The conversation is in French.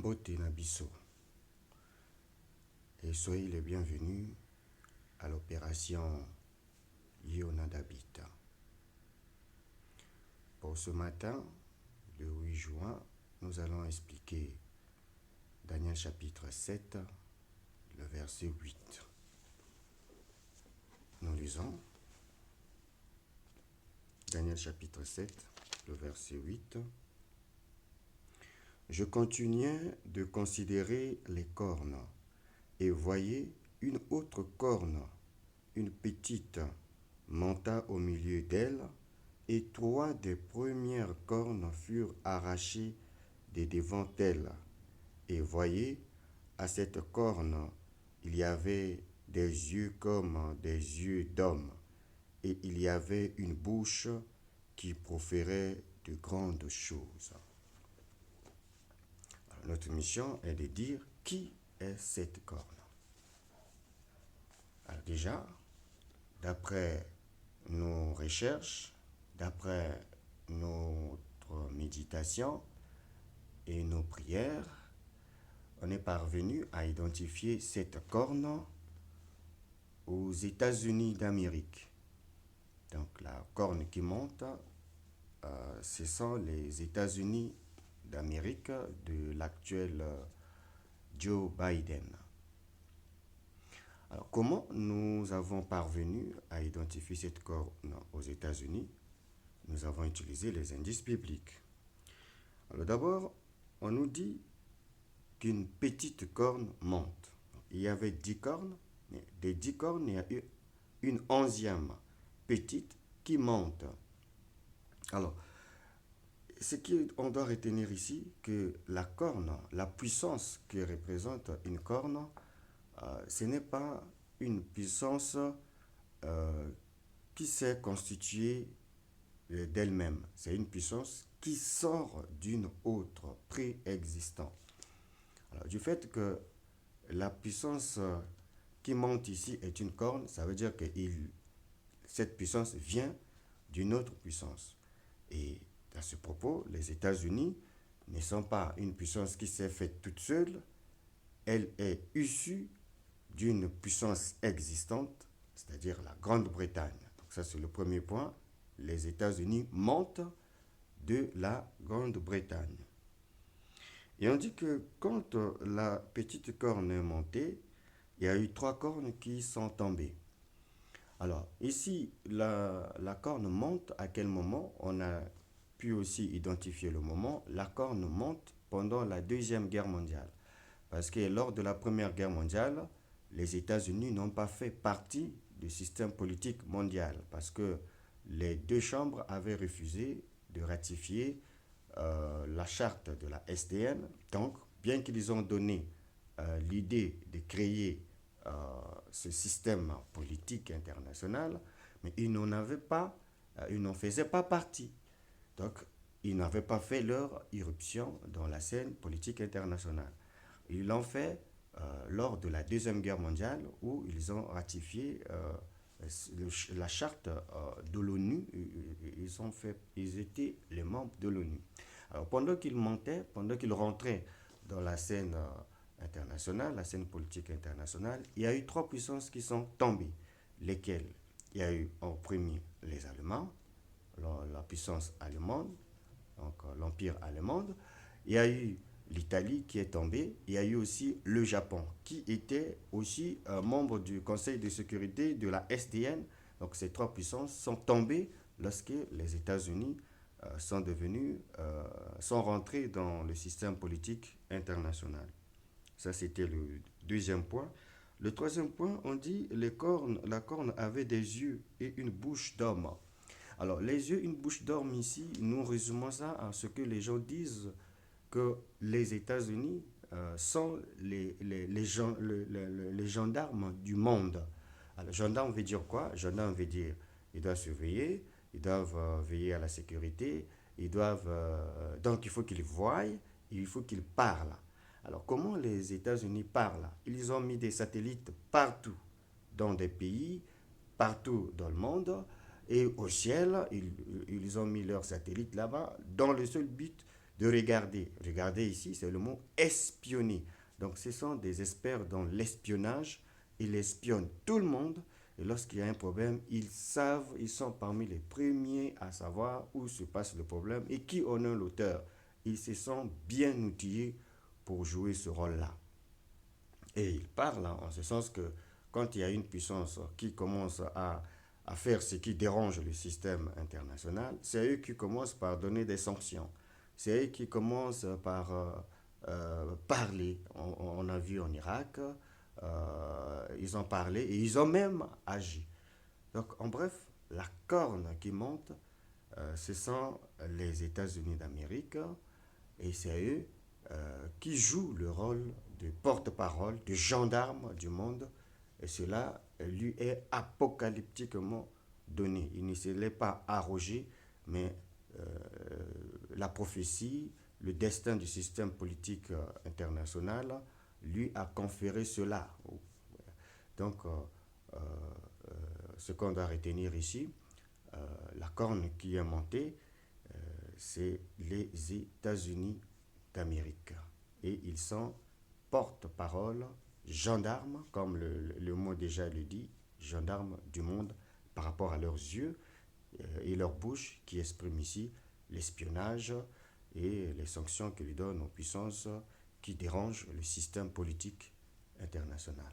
Mbote Nabiso, et soyez les bienvenus à l'opération Yonadabita. Pour ce matin, le 8 juin, nous allons expliquer Daniel chapitre 7, le verset 8. Nous lisons Daniel chapitre 7, le verset 8. Je continuais de considérer les cornes, et voyez une autre corne, une petite, monta au milieu d'elle, et 3 des premières cornes furent arrachées de devant elle. Et voyez, à cette corne, il y avait des yeux comme des yeux d'homme, et il y avait une bouche qui proférait de grandes choses. Alors, notre mission est de dire qui est cette corne. Alors déjà, d'après nos recherches, d'après notre méditation et nos prières, on est parvenu à identifier cette corne aux États-Unis d'Amérique. Donc la corne qui monte, ce sont les États-Unis d'Amérique de l'actuel Joe Biden. Alors, comment nous avons parvenu à identifier cette corne aux États-Unis? Nous avons utilisé les indices bibliques. Alors d'abord, on nous dit qu'une petite corne monte. Il y avait 10 cornes, mais des 10 cornes, il y a eu une 11e petite qui monte. Alors, ce qu'on doit retenir ici, que la corne, la puissance que représente une corne, ce n'est pas une puissance qui s'est constituée d'elle-même. C'est une puissance qui sort d'une autre préexistante. Alors, du fait que la puissance qui monte ici est une corne, ça veut dire que cette puissance vient d'une autre puissance. Et à ce propos, les États-Unis ne sont pas une puissance qui s'est faite toute seule, elle est issue d'une puissance existante, c'est-à-dire la Grande-Bretagne. Donc ça, c'est le premier point. Les États-Unis montent de la Grande-Bretagne. Et on dit que quand la petite corne est montée, il y a eu 3 cornes qui sont tombées. Alors, ici, la corne monte à quel moment? On a pu aussi identifier le moment. La corne monte pendant la Deuxième Guerre mondiale. Parce que lors de la Première Guerre mondiale, les États-Unis n'ont pas fait partie du système politique mondial. Parce que les 2 chambres avaient refusé de ratifier la charte de la SDN. Donc, bien qu'ils ont donné l'idée de créer ce système politique international, mais ils n'en avaient pas, ils n'en faisaient pas partie. Donc, ils n'avaient pas fait leur irruption dans la scène politique internationale. Ils l'ont fait lors de la Deuxième Guerre mondiale où ils ont ratifié la charte de l'ONU. Ils étaient les membres de l'ONU. Alors, pendant qu'ils montaient, pendant qu'ils rentraient dans la scène internationale, la scène politique internationale, il y a eu 3 puissances qui sont tombées. Lesquelles? Il y a eu en premier les Allemands, la puissance allemande, donc l'Empire allemand. Il y a eu l'Italie qui est tombée. Il y a eu aussi le Japon qui était aussi membre du Conseil de sécurité de la SDN. Donc ces 3 puissances sont tombées lorsque les États-Unis sont rentrés dans le système politique international. Ça, c'était le deuxième point. Le troisième point, on dit la corne avait des yeux et une bouche d'homme. Alors, les yeux, une bouche d'homme ici, nous résumons ça à ce que les gens disent que les États-Unis sont les gendarmes du monde. Alors, gendarme veut dire quoi? Gendarme veut dire ils doivent surveiller, ils doivent veiller à la sécurité, donc il faut qu'ils voient, il faut qu'ils parlent. Alors, comment les États-Unis parlent? Ils ont mis des satellites partout dans des pays, partout dans le monde, et au ciel, ils ont mis leurs satellites là-bas dans le seul but de regarder. Regarder ici, c'est le mot espionner. Donc ce sont des experts dans l'espionnage. Ils espionnent tout le monde. Et lorsqu'il y a un problème, ils savent, ils sont parmi les premiers à savoir où se passe le problème et qui en est l'auteur. Ils se sont bien outillés pour jouer ce rôle-là. Et ils parlent en ce sens que quand il y a une puissance qui commence à faire ce qui dérange le système international, c'est eux qui commencent par donner des sanctions. C'est eux qui commencent par parler. On a vu en Irak, ils ont parlé et ils ont même agi. Donc, en bref, la corne qui monte, ce sont les États-Unis d'Amérique et c'est eux qui jouent le rôle de porte-parole, de gendarme du monde. Et cela lui est apocalyptiquement donné. Il ne se l'est pas arrogé, mais euh, la prophétie, le destin du système politique international lui a conféré cela. Donc, ce qu'on doit retenir ici, la corne qui est montée, c'est les États-Unis d'Amérique. Et ils sont porte-parole, gendarmes, comme le mot déjà le dit, gendarmes du monde par rapport à leurs yeux et leur bouche qui expriment ici l'espionnage et les sanctions qu'ils donnent aux puissances qui dérangent le système politique international.